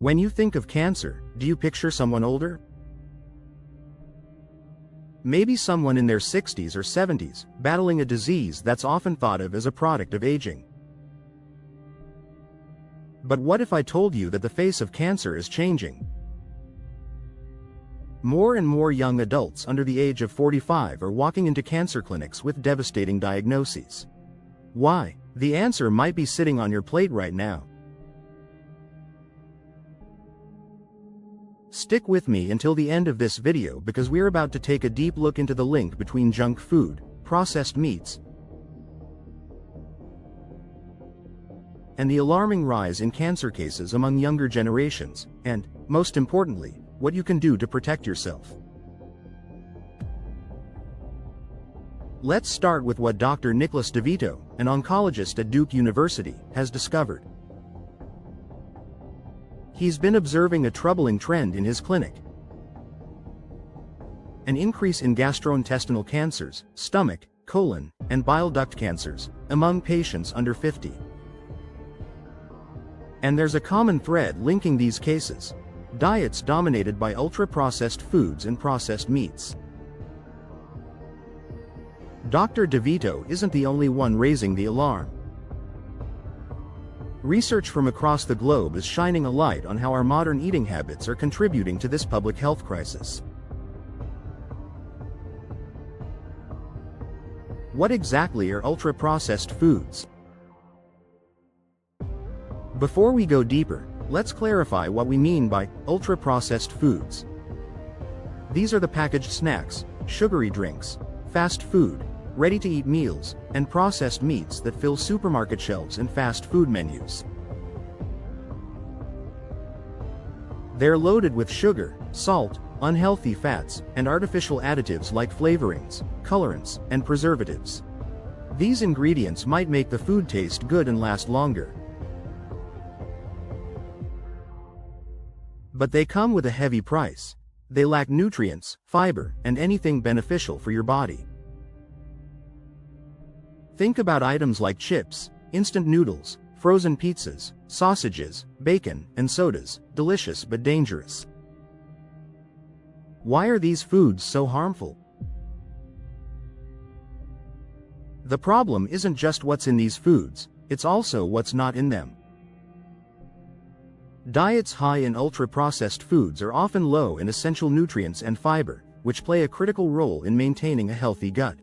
When you think of cancer, do you picture someone older? Maybe someone in their 60s or 70s, battling a disease that's often thought of as a product of aging. But what if I told you that the face of cancer is changing? More and more young adults under the age of 45 are walking into cancer clinics with devastating diagnoses. Why? The answer might be sitting on your plate right now. Stick with me until the end of this video because we're about to take a deep look into the link between junk food, processed meats, and the alarming rise in cancer cases among younger generations, and, most importantly, what you can do to protect yourself. Let's start with what Dr. Nicholas DeVito, an oncologist at Duke University, has discovered. He's been observing a troubling trend in his clinic: an increase in gastrointestinal cancers, stomach, colon, and bile duct cancers, among patients under 50. And there's a common thread linking these cases: diets dominated by ultra-processed foods and processed meats. Dr. DeVito isn't the only one raising the alarm. Research from across the globe is shining a light on how our modern eating habits are contributing to this public health crisis. What exactly are ultra-processed foods? Before we go deeper, let's clarify what we mean by ultra-processed foods. These are the packaged snacks, sugary drinks, fast food, ready-to-eat meals, and processed meats that fill supermarket shelves and fast food menus. They're loaded with sugar, salt, unhealthy fats, and artificial additives like flavorings, colorants, and preservatives. These ingredients might make the food taste good and last longer, but they come with a heavy price. They lack nutrients, fiber, and anything beneficial for your body. Think about items like chips, instant noodles, frozen pizzas, sausages, bacon, and sodas, delicious but dangerous. Why are these foods so harmful? The problem isn't just what's in these foods, it's also what's not in them. Diets high in ultra-processed foods are often low in essential nutrients and fiber, which play a critical role in maintaining a healthy gut.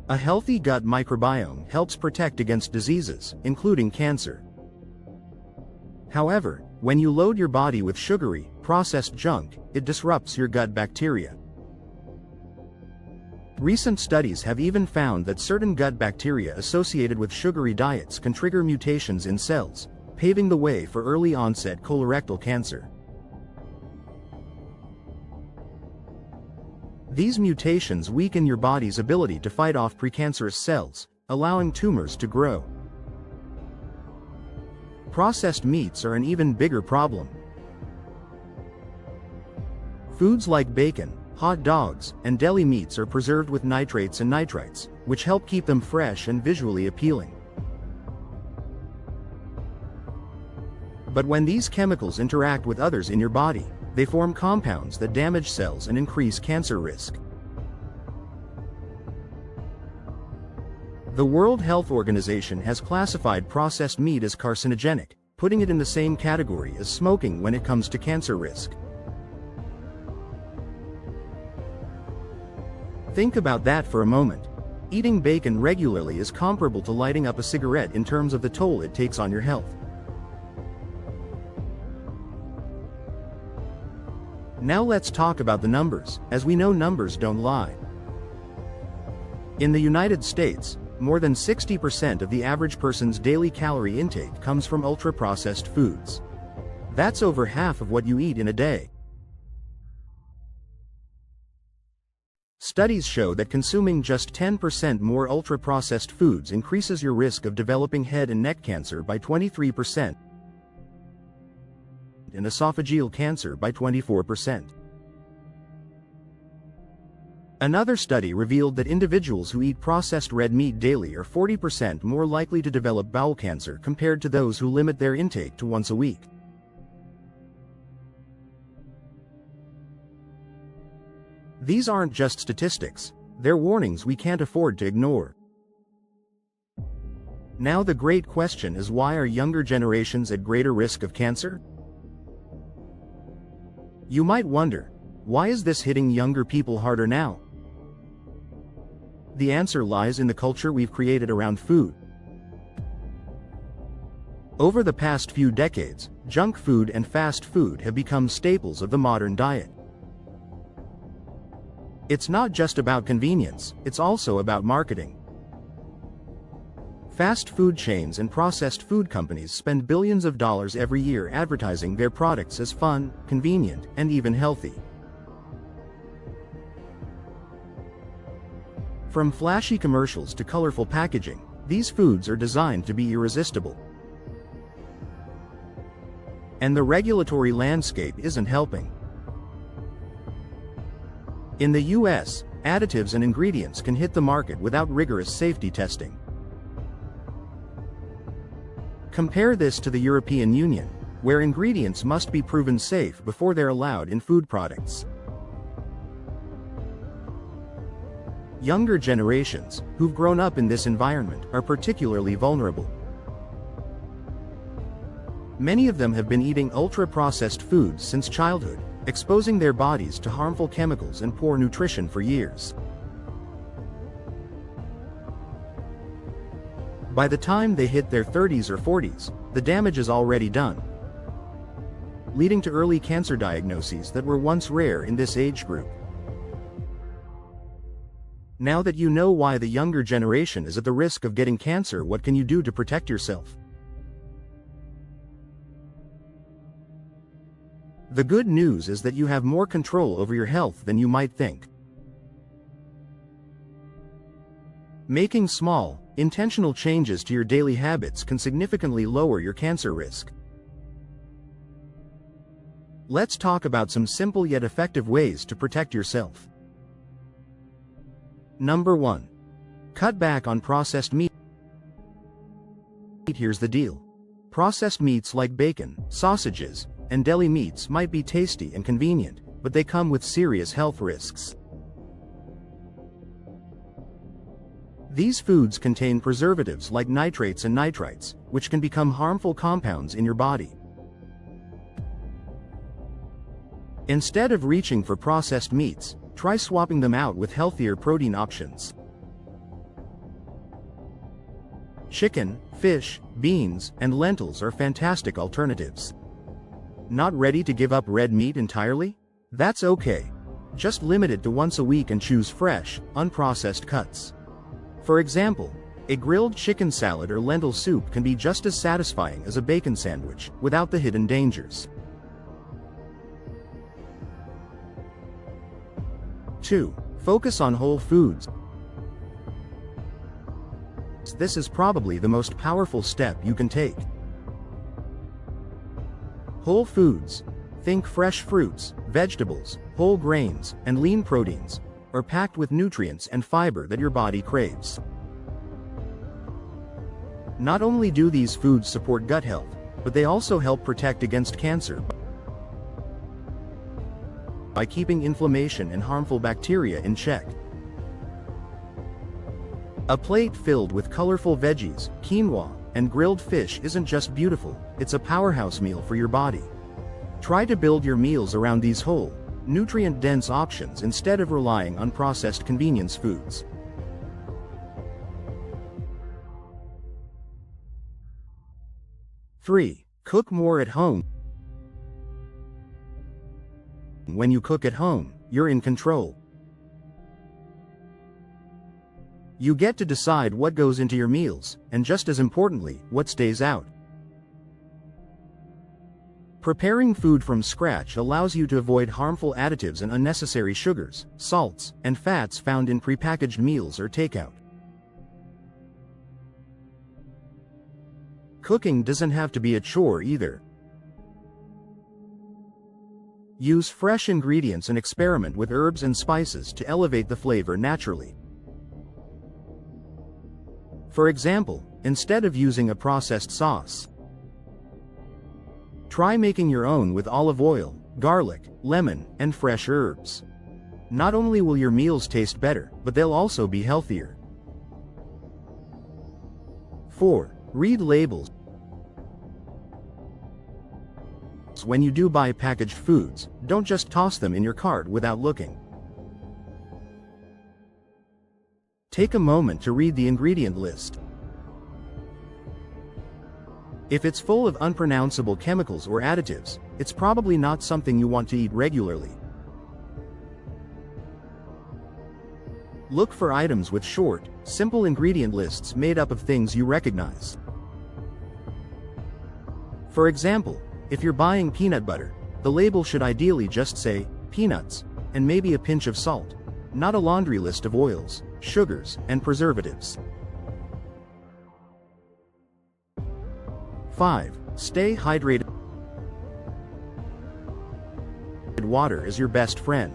A healthy gut microbiome helps protect against diseases, including cancer. However, when you load your body with sugary, processed junk, it disrupts your gut bacteria. Recent studies have even found that certain gut bacteria associated with sugary diets can trigger mutations in cells, paving the way for early-onset colorectal cancer. These mutations weaken your body's ability to fight off precancerous cells, allowing tumors to grow. Processed meats are an even bigger problem. Foods like bacon, hot dogs, and deli meats are preserved with nitrates and nitrites, which help keep them fresh and visually appealing. But when these chemicals interact with others in your body, they form compounds that damage cells and increase cancer risk. The World Health Organization has classified processed meat as carcinogenic, putting it in the same category as smoking when it comes to cancer risk. Think about that for a moment. Eating bacon regularly is comparable to lighting up a cigarette in terms of the toll it takes on your health. Now let's talk about the numbers, as we know numbers don't lie. In the United States, more than 60% of the average person's daily calorie intake comes from ultra-processed foods. That's over half of what you eat in a day. Studies show that consuming just 10% more ultra-processed foods increases your risk of developing head and neck cancer by 23%. And esophageal cancer by 24%. Another study revealed that individuals who eat processed red meat daily are 40% more likely to develop bowel cancer compared to those who limit their intake to once a week. These aren't just statistics, they're warnings we can't afford to ignore. Now the great question is, why are younger generations at greater risk of cancer? You might wonder, why is this hitting younger people harder now? The answer lies in the culture we've created around food. Over the past few decades, junk food and fast food have become staples of the modern diet. It's not just about convenience, it's also about marketing. Fast food chains and processed food companies spend billions of dollars every year advertising their products as fun, convenient, and even healthy. From flashy commercials to colorful packaging, these foods are designed to be irresistible. And the regulatory landscape isn't helping. In the US, additives and ingredients can hit the market without rigorous safety testing. Compare this to the European Union, where ingredients must be proven safe before they're allowed in food products. Younger generations, who've grown up in this environment, are particularly vulnerable. Many of them have been eating ultra-processed foods since childhood, exposing their bodies to harmful chemicals and poor nutrition for years. By the time they hit their 30s or 40s, the damage is already done, leading to early cancer diagnoses that were once rare in this age group. Now that you know why the younger generation is at the risk of getting cancer, what can you do to protect yourself? The good news is that you have more control over your health than you might think. Making small, intentional changes to your daily habits can significantly lower your cancer risk. Let's talk about some simple yet effective ways to protect yourself. Number 1. Cut back on processed meat. Here's the deal. Processed meats like bacon, sausages, and deli meats might be tasty and convenient, but they come with serious health risks. These foods contain preservatives like nitrates and nitrites, which can become harmful compounds in your body. Instead of reaching for processed meats, try swapping them out with healthier protein options. Chicken, fish, beans, and lentils are fantastic alternatives. Not ready to give up red meat entirely? That's okay. Just limit it to once a week and choose fresh, unprocessed cuts. For example, a grilled chicken salad or lentil soup can be just as satisfying as a bacon sandwich, without the hidden dangers. 2. Focus on whole foods. This is probably the most powerful step you can take. Whole foods, think fresh fruits, vegetables, whole grains, and lean proteins, are packed with nutrients and fiber that your body craves. Not only do these foods support gut health, but they also help protect against cancer by keeping inflammation and harmful bacteria in check. A plate filled with colorful veggies, quinoa, and grilled fish isn't just beautiful, it's a powerhouse meal for your body. Try to build your meals around these whole, nutrient-dense options instead of relying on processed convenience foods. Three. Cook more at home. When you cook at home, you're in control. You get to decide what goes into your meals, and just as importantly, what stays out. Preparing food from scratch allows you to avoid harmful additives and unnecessary sugars, salts, and fats found in prepackaged meals or takeout. Cooking doesn't have to be a chore either. Use fresh ingredients and experiment with herbs and spices to elevate the flavor naturally. For example, instead of using a processed sauce, try making your own with olive oil, garlic, lemon, and fresh herbs. Not only will your meals taste better, but they'll also be healthier. 4. Read labels. When you do buy packaged foods, don't just toss them in your cart without looking. Take a moment to read the ingredient list. If it's full of unpronounceable chemicals or additives, it's probably not something you want to eat regularly. Look for items with short, simple ingredient lists made up of things you recognize. For example, if you're buying peanut butter, the label should ideally just say, peanuts, and maybe a pinch of salt, not a laundry list of oils, sugars, and preservatives. 5. Stay hydrated. Water is your best friend.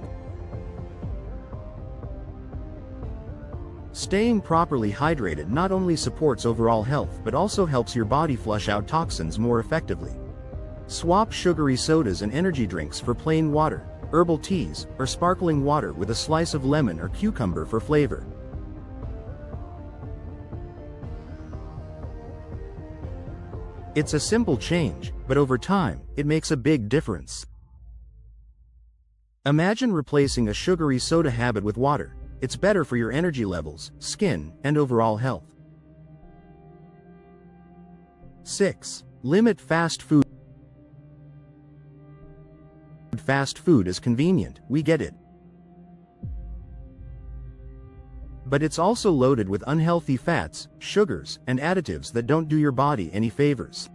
Staying properly hydrated not only supports overall health but also helps your body flush out toxins more effectively. Swap sugary sodas and energy drinks for plain water, herbal teas, or sparkling water with a slice of lemon or cucumber for flavor. It's a simple change, but over time, it makes a big difference. Imagine replacing a sugary soda habit with water. It's better for your energy levels, skin, and overall health. 6. Limit fast food. Fast food is convenient, we get it. But it's also loaded with unhealthy fats, sugars, and additives that don't do your body any favors.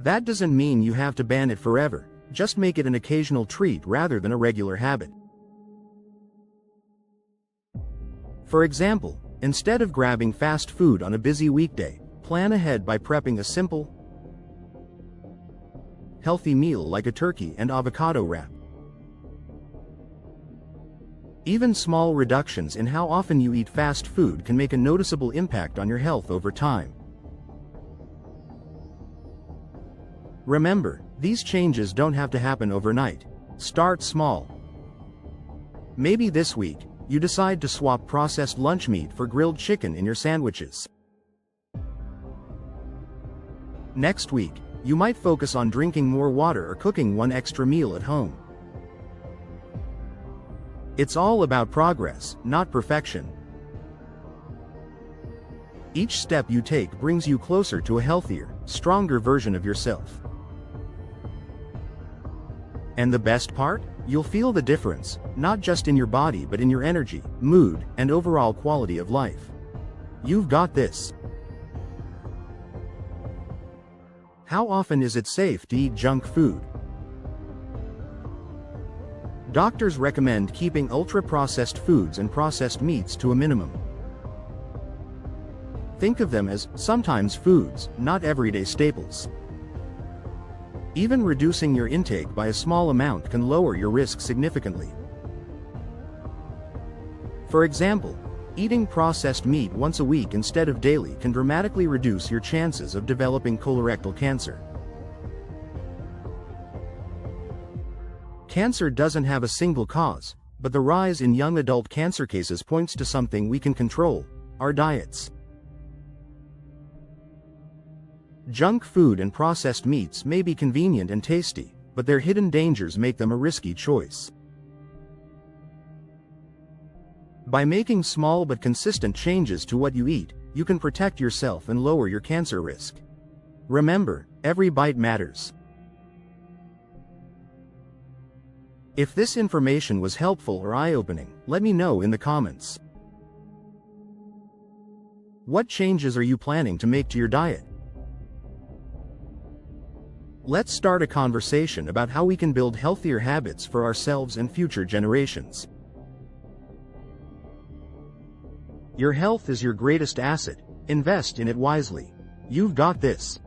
That doesn't mean you have to ban it forever, just make it an occasional treat rather than a regular habit. For example, instead of grabbing fast food on a busy weekday, plan ahead by prepping a simple, healthy meal like a turkey and avocado wrap. Even small reductions in how often you eat fast food can make a noticeable impact on your health over time. Remember, these changes don't have to happen overnight. Start small. Maybe this week, you decide to swap processed lunch meat for grilled chicken in your sandwiches. Next week, you might focus on drinking more water or cooking one extra meal at home. It's all about progress, not perfection. Each step you take brings you closer to a healthier, stronger version of yourself. And the best part? You'll feel the difference, not just in your body but in your energy, mood, and overall quality of life. You've got this. How often is it safe to eat junk food? Doctors recommend keeping ultra-processed foods and processed meats to a minimum. Think of them as sometimes foods, not everyday staples. Even reducing your intake by a small amount can lower your risk significantly. For example, eating processed meat once a week instead of daily can dramatically reduce your chances of developing colorectal cancer. Cancer doesn't have a single cause, but the rise in young adult cancer cases points to something we can control: our diets. Junk food and processed meats may be convenient and tasty, but their hidden dangers make them a risky choice. By making small but consistent changes to what you eat, you can protect yourself and lower your cancer risk. Remember, every bite matters. If this information was helpful or eye-opening, let me know in the comments. What changes are you planning to make to your diet? Let's start a conversation about how we can build healthier habits for ourselves and future generations. Your health is your greatest asset. Invest in it wisely. You've got this.